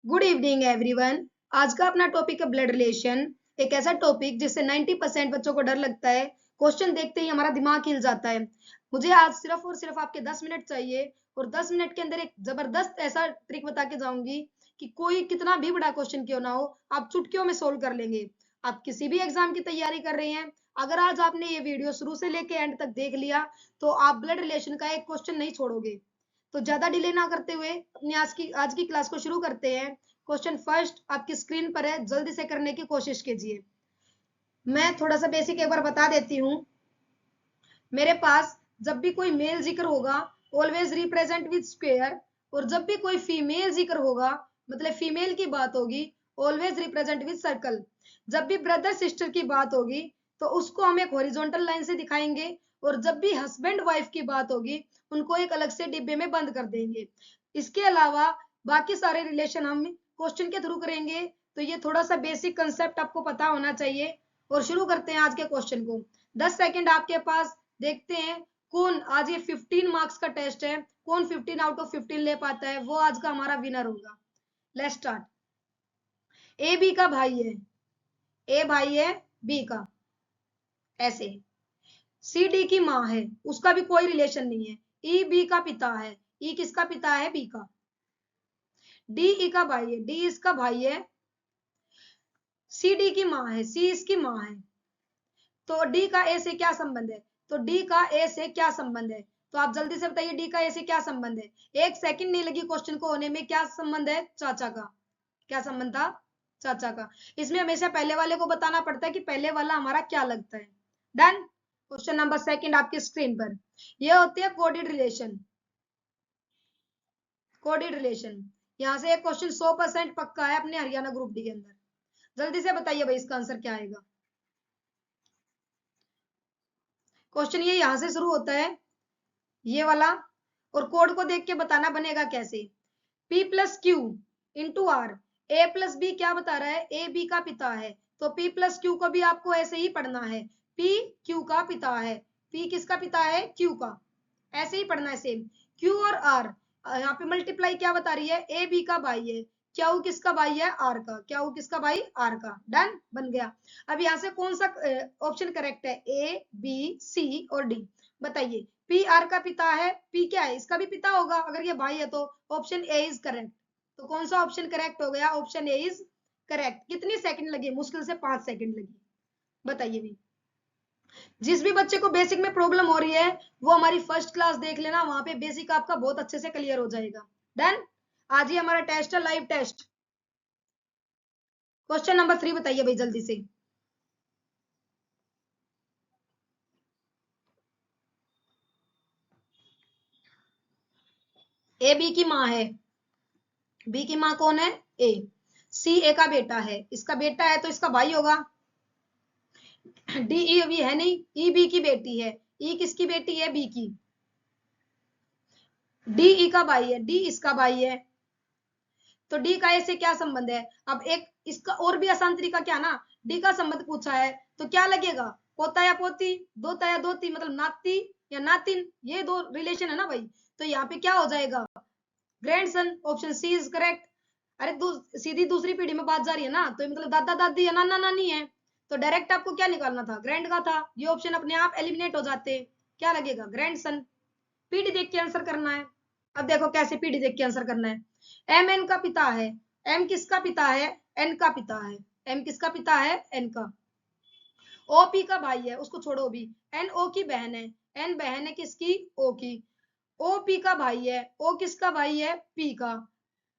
Good evening everyone. आज का अपना टॉपिक है ब्लड रिलेशन। एक ऐसा टॉपिक जिससे 90% बच्चों को डर लगता है। क्वेश्चन देखते ही हमारा दिमाग हिल जाता है। मुझे आज सिर्फ और सिर्फ आपके 10 मिनट चाहिए और 10 मिनट के अंदर एक जबरदस्त ऐसा ट्रिक बता के जाऊंगी कि कोई कितना भी बड़ा क्वेश्चन क्यों ना हो, आप चुटकियों में सोल्व कर लेंगे। आप किसी भी एग्जाम की तैयारी कर रहे हैं, अगर आज आपने ये वीडियो शुरू से लेके एंड तक देख लिया तो आप ब्लड रिलेशन का एक क्वेश्चन नहीं छोड़ोगे। तो ज्यादा डिले ना करते हुए अपनी आज की क्लास को शुरू करते हैं। क्वेश्चन फर्स्ट आपकी स्क्रीन पर है, जल्दी से करने की कोशिश कीजिए। मैं थोड़ा सा बेसिक एक बार बता देती हूँ। मेरे पास जब भी कोई मेल जिक्र होगा ऑलवेज रिप्रेजेंट विद स्क्वायर, और जब भी कोई फीमेल जिक्र होगा मतलब फीमेल की बात होगी ऑलवेज रिप्रेजेंट विद सर्कल। जब भी ब्रदर सिस्टर की बात होगी तो उसको हम एक हॉरिजॉन्टल लाइन से दिखाएंगे, और जब भी हस्बैंड वाइफ की बात होगी उनको एक अलग से डिब्बे में बंद कर देंगे। इसके अलावा बाकी सारे रिलेशन हम क्वेश्चन के थ्रू करेंगे। तो ये थोड़ा सा बेसिक कंसेप्ट आपको पता होना चाहिए। और शुरू करते हैं आज के क्वेश्चन को। 10 सेकंड आपके पास। देखते हैं कौन आज ये 15 मार्क्स का टेस्ट है, कौन 15 आउट ऑफ 15 ले पाता है, वो आज का हमारा विनर होगा। Let's start. ए बी का भाई है, ए भाई है बी का, ऐसे। सी डी की माँ है, उसका भी कोई रिलेशन नहीं है। ई बी का पिता है, ई किसका पिता है? बी का। डी ई का भाई है, डी इसका भाई है। सी डी की माँ है, सी इसकी माँ है। तो डी का ए से क्या संबंध है? तो डी का ए से क्या संबंध है? तो आप जल्दी से बताइए डी का ए से क्या संबंध है? एक सेकंड नहीं लगी क्वेश्चन को होने में। क्या संबंध है? चाचा का। क्या संबंध था? चाचा का। इसमें हमेशा पहले वाले को बताना पड़ता है कि पहले वाला हमारा क्या लगता है। डन। क्वेश्चन नंबर सेकंड आपकी स्क्रीन पर। यह होती है कोडेड रिलेशन। Coded relation. यहां से एक क्वेश्चन 100% पक्का है अपने हरियाणा ग्रुप डी के अंदर। जल्दी से बताइए भाई इसका आंसर क्या आएगा। क्वेश्चन ये यहां से शुरू होता है, ये वाला, और कोड को देख के बताना बनेगा कैसे। P plus Q into R. A plus B क्या बता रहा है? ए बी का पिता है, तो P प्लस क्यू को भी आपको ऐसे ही पढ़ना है। P क्यू का पिता है, P किसका पिता है? क्यू का। ऐसे ही पढ़ना है सेम। Q और R, यहाँ पे मल्टीप्लाई क्या बता रही है? ए बी का भाई है। क्यू किसका भाई है? आर का। क्यू किसका भाई? आर का। डन, बन गया। अब यहाँ से कौन सा ऑप्शन करेक्ट है? ए बी सी और डी। बताइए। पी आर का पिता है, पी क्या है? इसका भी पिता होगा अगर ये भाई है तो। Option A is correct. तो कौन सा ऑप्शन करेक्ट हो गया? Option A is correct. कितनी सेकंड लगी? मुश्किल से 5 सेकंड लगी। बताइए भी। जिस भी बच्चे को बेसिक में प्रॉब्लम हो रही है वो हमारी फर्स्ट क्लास देख लेना, वहां पे बेसिक आपका बहुत अच्छे से क्लियर हो जाएगा। डन। आज ही हमारा टेस्ट है, लाइव टेस्ट। क्वेश्चन नंबर 3 बताइए भाई जल्दी से। ए बी की माँ है, बी की माँ कौन है? ए। सी ए का बेटा है, इसका बेटा है तो इसका भाई होगा। डी ई अभी है नहीं, ई बी की बेटी है। ई किसकी बेटी है? बी की। डी ई का भाई है, डी इसका भाई है। तो डी का ए से क्या संबंध है? अब एक इसका और भी आसान तरीका क्या ना, डी का संबंध पूछा है तो क्या लगेगा? पोता या पोती, दोता या दोती, मतलब नाती या नातिन, ये दो रिलेशन है ना भाई। तो यहाँ पे क्या हो जाएगा? Grandson. Option C is correct. अरे सीधी दूसरी पीढ़ी में बात जा रही है ना, तो मतलब दादा दादी या नाना नानी है। तो डायरेक्ट आपको क्या निकालना था? ग्रैंड का था। ये ऑप्शन अपने आप एलिमिनेट हो जाते। क्या लगेगा? ग्रैंडसन। पीढ़ी देख के आंसर करना है। अब देखो कैसे पीढ़ी देख के आंसर करना है। एम एन का पिता है, एम किसका पिता है? एन का पिता है। एम किसका पिता है? एन का। ओ पी का भाई है, उसको छोड़ो भी। एन ओ की बहन है, एन बहन है किसकी? ओ की। ओ पी का भाई है, ओ किसका भाई है? पी का।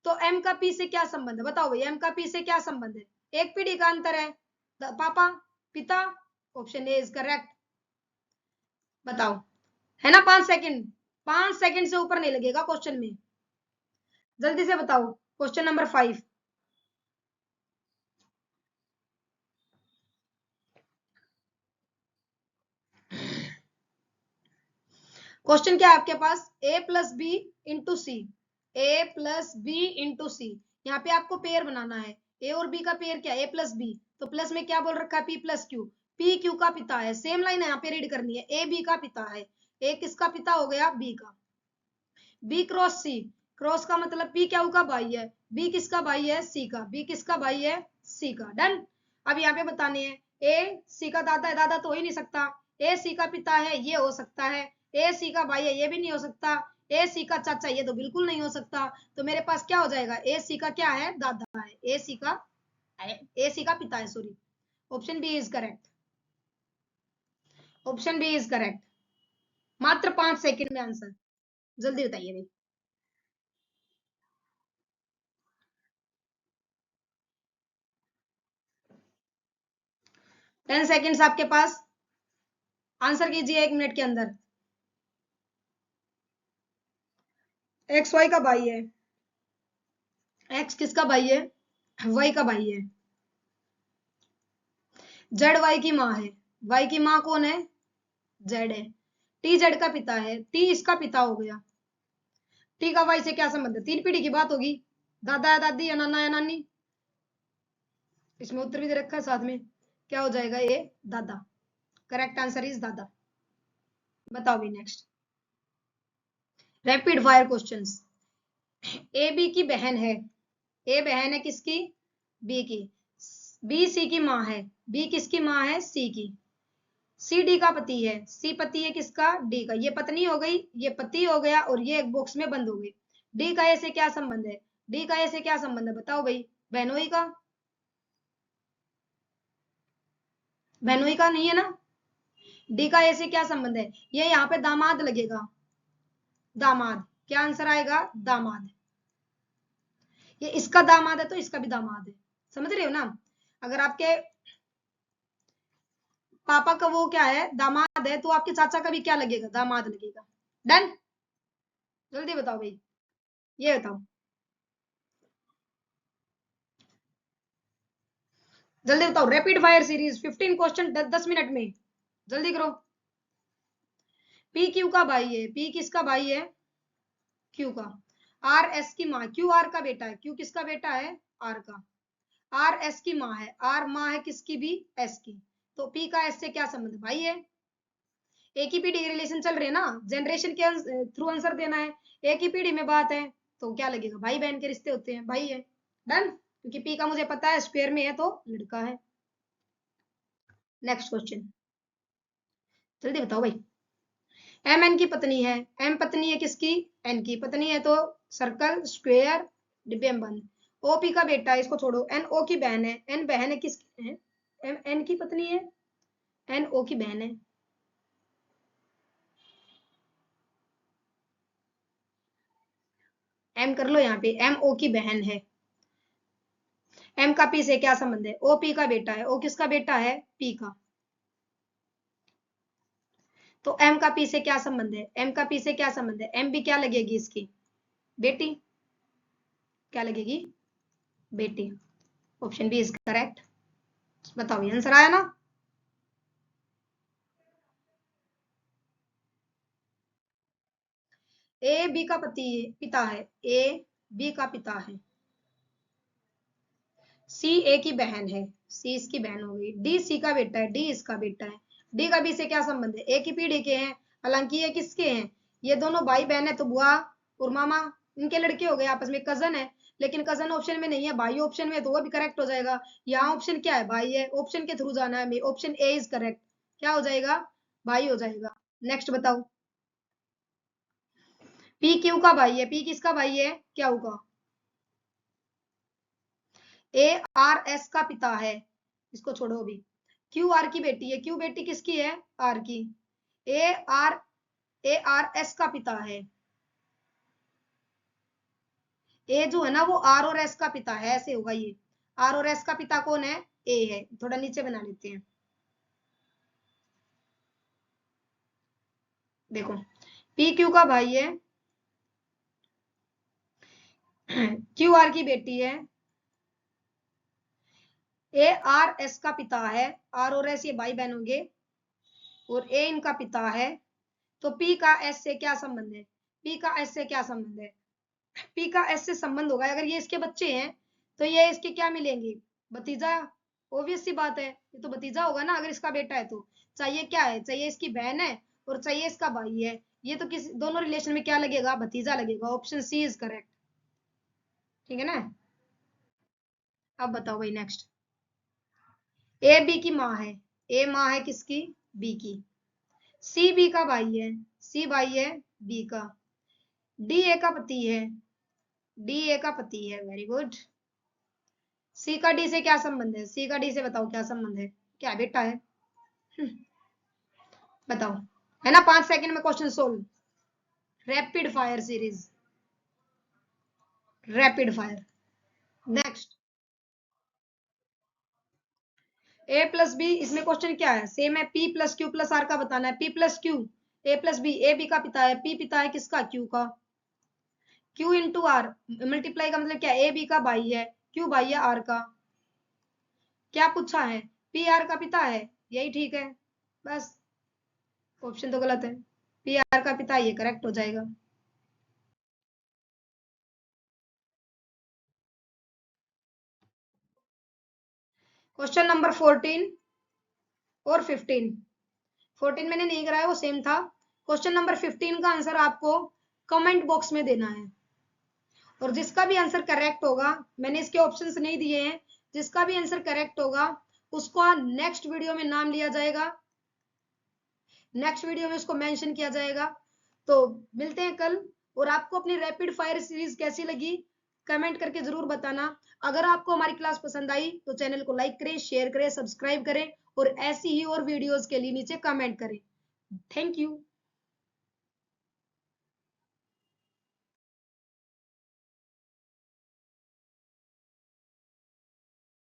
तो एम का पी से क्या संबंध है? बताओ भाई, एम का पी से क्या संबंध है? एक पीढ़ी का अंतर है। पापा, पिता। Option A is correct. बताओ। है ना? 5 सेकंड। 5 सेकंड से ऊपर नहीं लगेगा क्वेश्चन में। जल्दी से बताओ। Question number 5। क्वेश्चन क्या है आपके पास? ए प्लस बी इंटू सी। ए प्लस बी इंटू सी। यहाँ पे आपको पेयर बनाना है। ए और बी का पेयर क्या? ए प्लस बी। तो प्लस में क्या बोल रखा है? P plus Q. P Q का पिता है, सेम लाइन यहाँ पे रीड करनी है। ए बी का पिता है, ए किसका पिता हो गया? बी का। बी क्रॉस सी। क्रॉस का मतलब पी क्या का भाई है, बी किसका भाई है, सी का, बी किसका भाई है, सी का। डन। अब यहाँ पे बताने हैं, ए सी का दादा है, दादा तो हो ही नहीं सकता, ए सी का पिता है ये हो सकता है, ए सी का भाई है ये भी नहीं हो सकता, ए सी का चाचा ये तो बिल्कुल नहीं हो सकता। तो मेरे पास क्या हो जाएगा, ए सी का क्या है, दादा है, ए सी का, ए सी का पिता है, sorry. Option B is correct, option B is correct. मात्र 5 सेकंड में आंसर, जल्दी बताइए भाई। 10 सेकंड्स आपके पास, आंसर कीजिए 1 मिनट के अंदर। एक्स वाई का भाई है, एक्स किसका भाई है, वाई का भाई है। जेड वाई की माँ है, वाई की माँ कौन है, जेड है। टी जेड का पिता है, टी इसका पिता हो गया। टी का वाई से क्या संबंध है, 3 पीढ़ी की बात होगी, दादा या दादी या नाना या नानी। इसमें उत्तर भी दे रखा है साथ में, क्या हो जाएगा ये, दादा। करेक्ट आंसर इज दादा। बताओ भी next, rapid fire questions. A B की बहन है, ए बहन है किसकी, बी की। बी सी की माँ है, बी किसकी माँ है, सी की। सी डी का पति है, सी पति है किसका, डी का। ये पत्नी हो गई, ये पति हो गया, और ये एक बॉक्स में बंद हो गई। डी का ए से क्या संबंध है, डी का ए से क्या संबंध है, बताओ भाई। बहनोई का, बहनोई का नहीं है ना। डी का ए से क्या संबंध है, ये यहाँ पे दामाद लगेगा, दामाद। क्या आंसर आएगा, दामाद। ये इसका दामाद है तो इसका भी दामाद है, समझ रहे हो ना। अगर आपके पापा का वो क्या है, दामाद है, तो आपके चाचा का भी क्या लगेगा, दामाद लगेगा। डन। जल्दी बताओ भाई, ये बताओ, जल्दी बताओ। Rapid fire series 15 question 10 minute में, जल्दी करो। पी क्यू का भाई है, पी किसका भाई है, क्यू का। आर एस की माँ, क्यू आर का बेटा है, क्यू किसका बेटा है, आर का। आर एस की माँ है, आर माँ है किसकी भी, एस की। तो पी का एस से क्या संबंध, भाई है। एक ही पीढ़ी के रिलेशन चल रहे हैं ना, जनरेशन के थ्रू आंसर देना है। एक ही पीढ़ी में बात है, तो क्या लगेगा, भाई बहन के रिश्ते होते हैं, भाई है। डन। क्योंकि पी का मुझे पता है स्क्वायर में है तो लड़का है। नेक्स्ट क्वेश्चन, जल्दी बताओ भाई। एम एन की पत्नी है, एम पत्नी है किसकी, एन की पत्नी है, तो सर्कल स्क्वायर डिब्बे में बंद। ओ पी का बेटा है, इसको छोड़ो। एन ओ की बहन है, एन बहन है किसकी है, एम एन की पत्नी है, एन ओ की बहन है। एम कर लो यहाँ पे, एम ओ की बहन है। एम का पी से क्या संबंध है, ओ पी का बेटा है, ओ किसका बेटा है, पी का। तो एम का पी से क्या संबंध है, एम का पी से क्या संबंध है, एम भी क्या लगेगी इसकी, बेटी। क्या लगेगी, बेटी। Option B is correct. बताओ ये आंसर आया ना। ए बी का पति पिता है, ए बी का पिता है। सी ए की बहन है, सी इसकी बहन हो गई। डी सी का बेटा है, डी इसका बेटा है। डी का बी से क्या संबंध है, एक ही पीढ़ी के हैं, हालांकि ये किसके हैं, ये दोनों भाई बहन है, तो बुआ और मामा इनके लड़के हो गए, आपस में कजन है। लेकिन कजन ऑप्शन में नहीं है, भाई ऑप्शन में, तो वो भी करेक्ट हो जाएगा। यहाँ ऑप्शन क्या है, भाई है, ऑप्शन के थ्रू जाना है, ऑप्शन ए इज करेक्ट। क्या हो जाएगा, भाई हो जाएगा। नेक्स्ट बताओ। पी क्यू का भाई है, पी किसका भाई है, क्यू का। ए आर एस का पिता है, इसको छोड़ो अभी। क्यू आर की बेटी है, क्यू बेटी किसकी है, आर की। A R, A R S का पिता है। ए जो है ना वो आर और एस का पिता है, ऐसे होगा ये। आर और एस का पिता कौन है, ए है। थोड़ा नीचे बना लेते हैं, देखो। पी क्यू का भाई है, क्यू आर की बेटी है, ए आर एस का पिता है, आर और एस ये भाई बहन होंगे, और ए इनका पिता है। तो पी का एस से क्या संबंध है, पी का एस से क्या संबंध है, पी का एस से संबंध होगा, अगर ये इसके बच्चे हैं तो ये इसके क्या मिलेंगे, भतीजा। ऑब्वियस सी बात है, ये तो भतीजा होगा ना अगर इसका बेटा है तो। चाहिए क्या है, चाहिए इसकी बहन है और चाहिए इसका भाई है, ये तो किस दोनों रिलेशन में क्या लगेगा, भतीजा लगेगा। Option C is correct. ठीक है ना। अब बताओ भाई नेक्स्ट। ए बी की माँ है, ए माँ है किसकी, बी की। सी बी का भाई है, सी भाई है बी का। डी ए का पति है, डी ए का पति है, वेरी गुड। सी का डी से क्या संबंध है, सी का डी से बताओ क्या संबंध है, क्या बेटा है। बताओ, है ना 5 सेकंड में question solve. Rapid fire series, rapid fire. Next, A plus B, इसमें क्वेश्चन क्या है, सेम है, P plus Q plus R का बताना है, P plus Q, A plus B, A B का पिता है, पी पिता है किसका, क्यू का। क्यू इंटू आर, मल्टीप्लाई का मतलब क्या, ए बी का भाई है, क्यू भाई है आर का। क्या पूछा है, पी आर का पिता है, यही ठीक है बस, ऑप्शन तो गलत है, पी आर का पिता, ये करेक्ट हो जाएगा। क्वेश्चन नंबर 14 और 15, 14 मैंने नहीं कराया, वो सेम था। क्वेश्चन नंबर 15 का आंसर आपको कमेंट बॉक्स में देना है, और जिसका भी आंसर करेक्ट होगा, मैंने इसके ऑप्शंस नहीं दिए हैं, जिसका भी आंसर करेक्ट होगा उसका नेक्स्ट वीडियो में नाम लिया जाएगा, नेक्स्ट वीडियो में उसको मेंशन किया जाएगा। तो मिलते हैं कल, और आपको अपनी रैपिड फायर सीरीज कैसी लगी कमेंट करके जरूर बताना। अगर आपको हमारी क्लास पसंद आई तो चैनल को लाइक करें, शेयर करें, सब्सक्राइब करें, और ऐसी ही और वीडियोस के लिए नीचे कमेंट करें। Thank you.